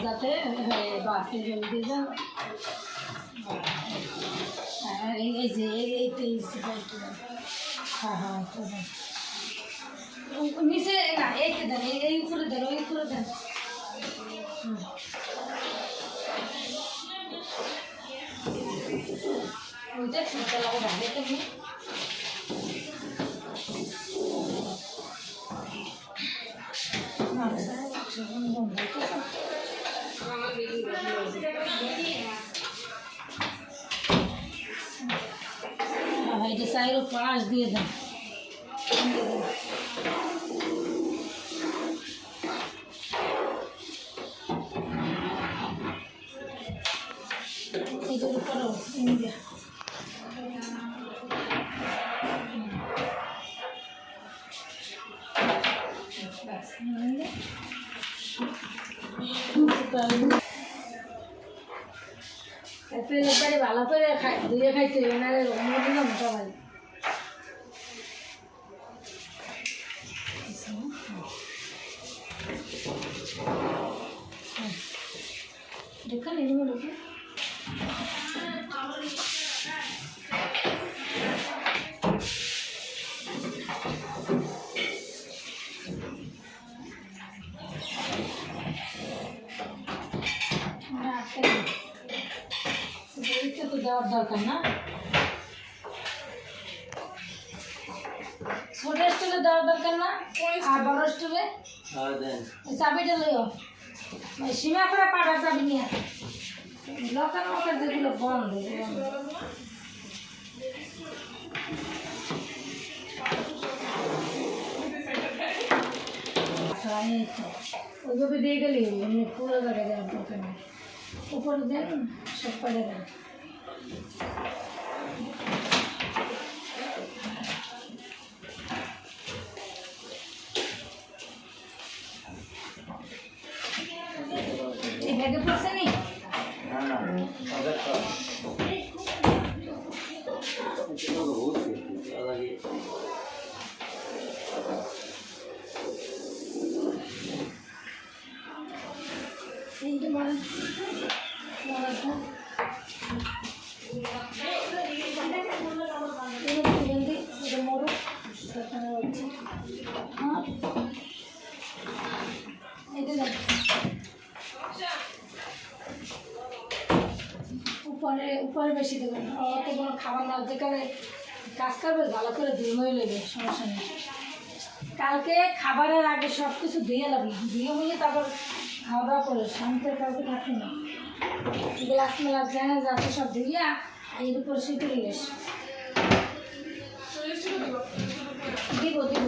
যাতে বাসে জলদি যাও। এই যে হ্যাঁ হ্যাঁ নিচে না এইতে দেন, এই উপরে দেন, ওই উপরে দেন। ওইটা ছিটতে লাগে ভালো তুমি। এটা সাইডের পাশ দিয়ে দেন। এইটার উপরেও ইন্ডিয়া একবারে ভালো করে ধুয়ে খাইতে হবে না, মোটা ভাই। देखा नहीं वो लोग तो दरकार ना छोटे स्टूले दरकार ना और बड़ स्टूले चाबिटा लियो सीमा করে পাড়া যাবি নিয়ে লকার মকার যেগুলো বন্ধ ওইভাবে দিয়ে গেলি এমনি পুরো জায়গায় দেওয়ার দরকার নেই, উপরে দেন সব পাড়ে দেন। ব্যাগে পড়ছে নি উপরে বেশি দেবেন, অত কোনো খাবার না, যেখানে কাজ করবে ভালো করে ধুয়ে নেবে, সমস্যা নেই। কালকে খাবারের আগে সব কিছু ধুয়ে লাগবে, ধুয়ে মুয়ে তারপর খাওয়া দাওয়া করে শান্তির কাউকে থাকি না। গ্লাস মেলাস হ্যাঁ যাচ্ছে সব ধুইয়া এর উপরে শুয়ে গেলে দিব দিব।